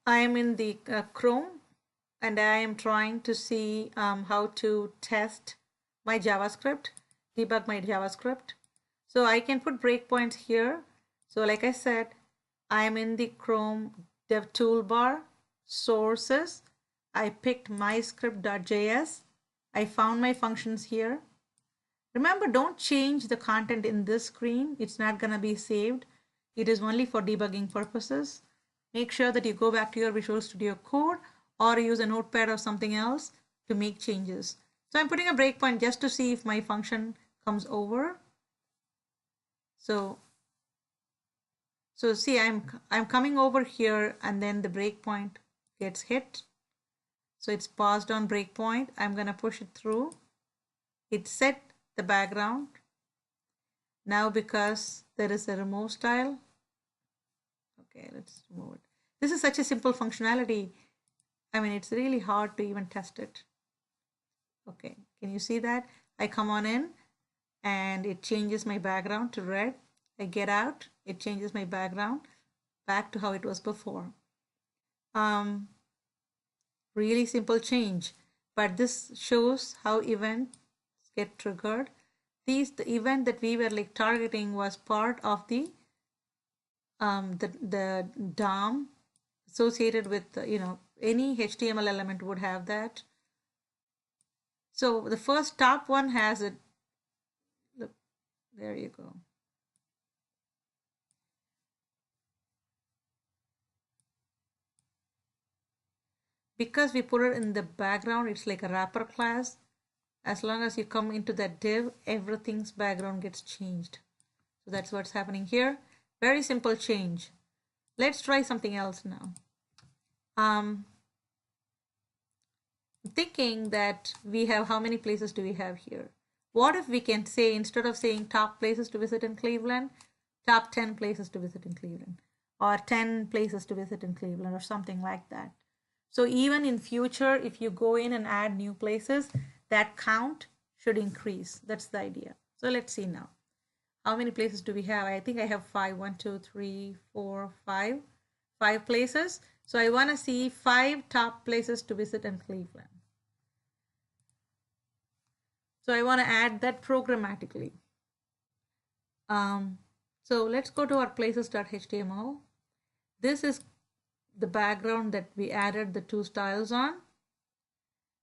I am in the Chrome and I am trying to see how to test my JavaScript, debug my JavaScript. So I can put breakpoints here. So like I said, I am in the Chrome Dev Toolbar, Sources. I picked myscript.js. I found my functions here. Remember, don't change the content in this screen. It's not going to be saved. It is only for debugging purposes. Make sure that you go back to your Visual Studio Code or use a notepad or something else to make changes. So I'm putting a breakpoint just to see if my function comes over. So see, I'm coming over here and then the breakpoint gets hit. So it's paused on breakpoint. I'm going to push it through. It set the background. Now because there is a remove style. Okay, let's remove it. This is such a simple functionality. I mean, it's really hard to even test it. Okay, can you see that? I come on in and it changes my background to red. I get out, it changes my background back to how it was before. Really simple change, but this shows how events get triggered. The event that we were like targeting was part of the DOM associated with any HTML element would have that. So the first top one has it. Look, there you go. Because we put it in the background, it's like a wrapper class. As long as you come into that div, everything's background gets changed. So that's what's happening here. Very simple change. Let's try something else now. I'm thinking that we have, how many places do we have here? What if we can say, instead of saying top places to visit in Cleveland, top 10 places to visit in Cleveland, or 10 places to visit in Cleveland, or something like that. So even in future, if you go in and add new places, that count should increase. That's the idea. So let's see now. How many places do we have? I think I have 5. 1, 2, 3, 4, 5. 5 places. So I want to see 5 top places to visit in Cleveland. So I want to add that programmatically. So let's go to our places.html. This is the background that we added the 2 styles on.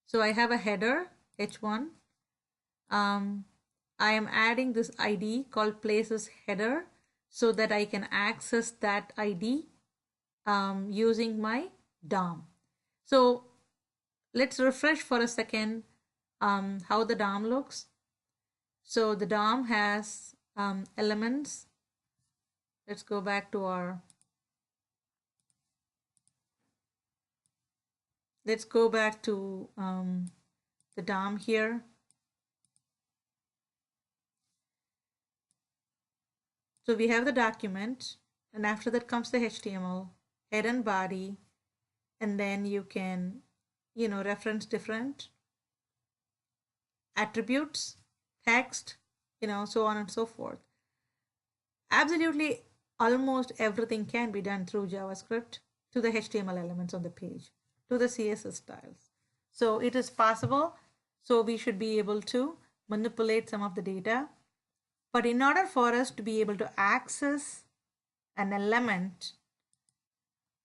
So I have a header, h1. I am adding this ID called places header so that I can access that ID using my DOM. So let's refresh for a second how the DOM looks. So the DOM has elements. Let's go back to our the DOM here. So we have the document, and after that comes the HTML, head and body, and then you can, reference different attributes, text, so on and so forth. Absolutely almost everything can be done through JavaScript to the HTML elements on the page, to the CSS styles. So it is possible. So we should be able to manipulate some of the data. But in order for us to be able to access an element,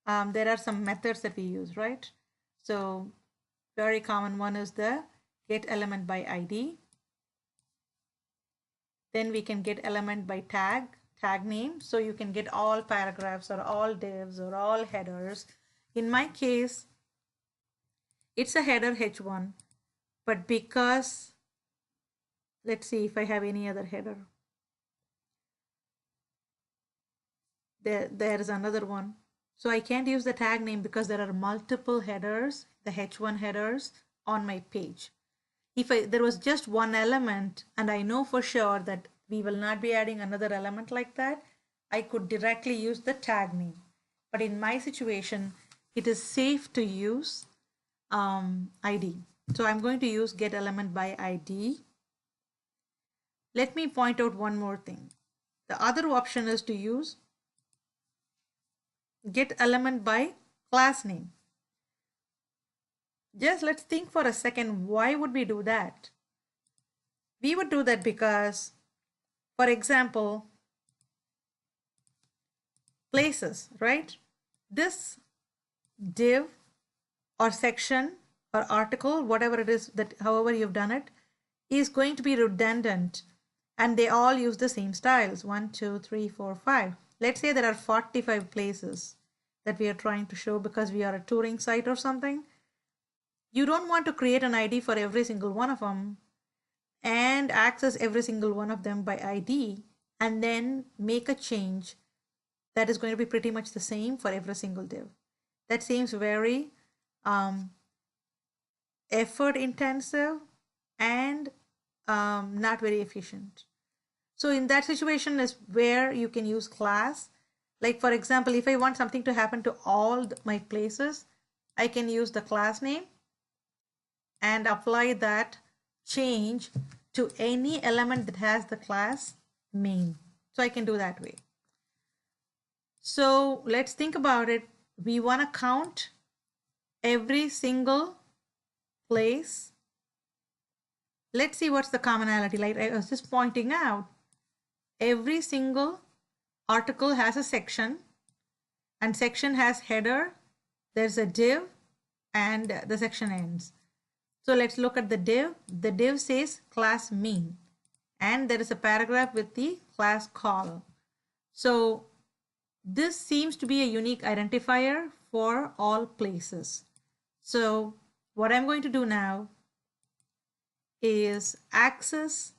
there are some methods that we use, right? So very common one is the get element by ID. Then we can get element by tag name. So you can get all paragraphs or all divs or all headers. In my case, it's a header h1, but because, let's see if I have any other header. There is another one. So I can't use the tag name because there are multiple headers, the h1 headers on my page. If there was just one element and I know for sure that we will not be adding another element like that, I could directly use the tag name. But in my situation, it is safe to use ID. So I'm going to use get element by ID. Let me point out one more thing. The other option is to use get element by class name. Just let's think for a second, why would we do that? We would do that because, for example, places, right? This div or section or article, whatever it is, that however you've done it, is going to be redundant, and they all use the same styles. 1, 2, 3, 4, 5. Let's say there are 45 places that we are trying to show because we are a touring site or something. You don't want to create an ID for every single one of them and access every single one of them by ID and then make a change that is going to be pretty much the same for every single div. That seems very effort intensive and not very efficient. So in that situation is where you can use class. Like for example, if I want something to happen to all my places, I can use the class name and apply that change to any element that has the class main. So I can do that way. So let's think about it. We want to count every single place. Let's see what's the commonality. Like I was just pointing out, every single article has a section, and section has header, there's a div, and the section ends. So let's look at the div. The div says class main, and there is a paragraph with the class call. So this seems to be a unique identifier for all places. So what I'm going to do now is access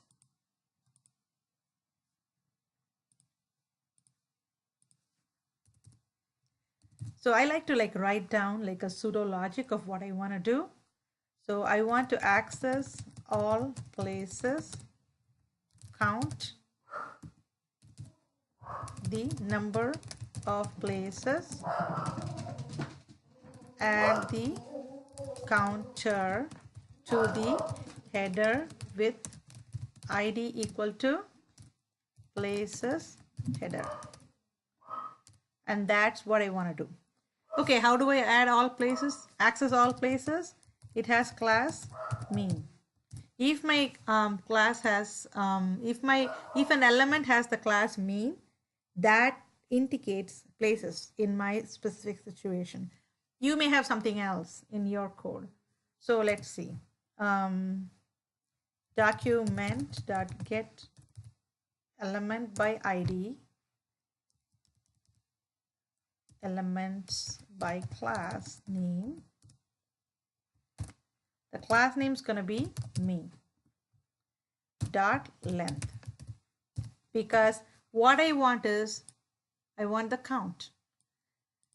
So I like to write down like a pseudo logic of what I want to do. So I want to access all places, count the number of places, add the counter to the header with ID equal to places header. And that's what I want to do. Okay, how do I add all places, access all places? It has class main. If my class has, if an element has the class main, that indicates places in my specific situation. You may have something else in your code. So let's see. Document.get element by ID, elements by class name. The class name is going to be main dot length, because what I want is I want the count.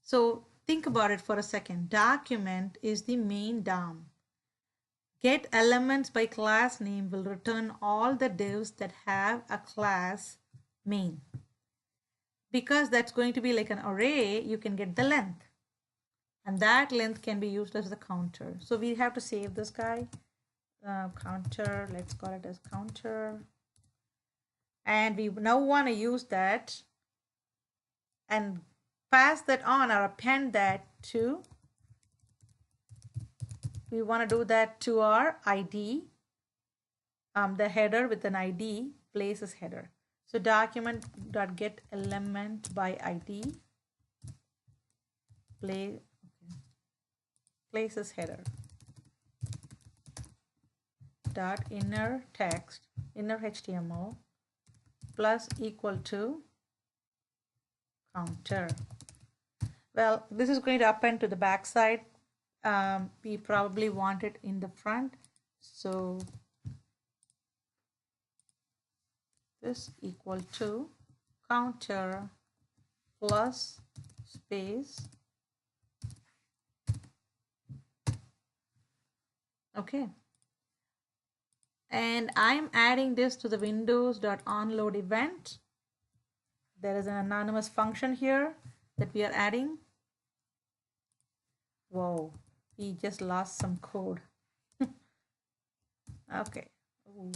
So think about it for a second. Document is the main DOM. Get elements by class name will return all the divs that have a class main. Because that's going to be like an array, you can get the length. And that length can be used as the counter. So we have to save this guy. Counter, let's call it as counter. And we now want to use that and pass that on or append that to, we want to do that to our ID, the header with an ID, places header. So document.get element by ID, places header dot inner text, inner HTML plus equal to counter. Well, this is going to append to the back side. We probably want it in the front. So this equal to counter plus space. Okay. And I'm adding this to the windows.onload event. There is an anonymous function here that we are adding. Whoa, we just lost some code. Okay. Ooh.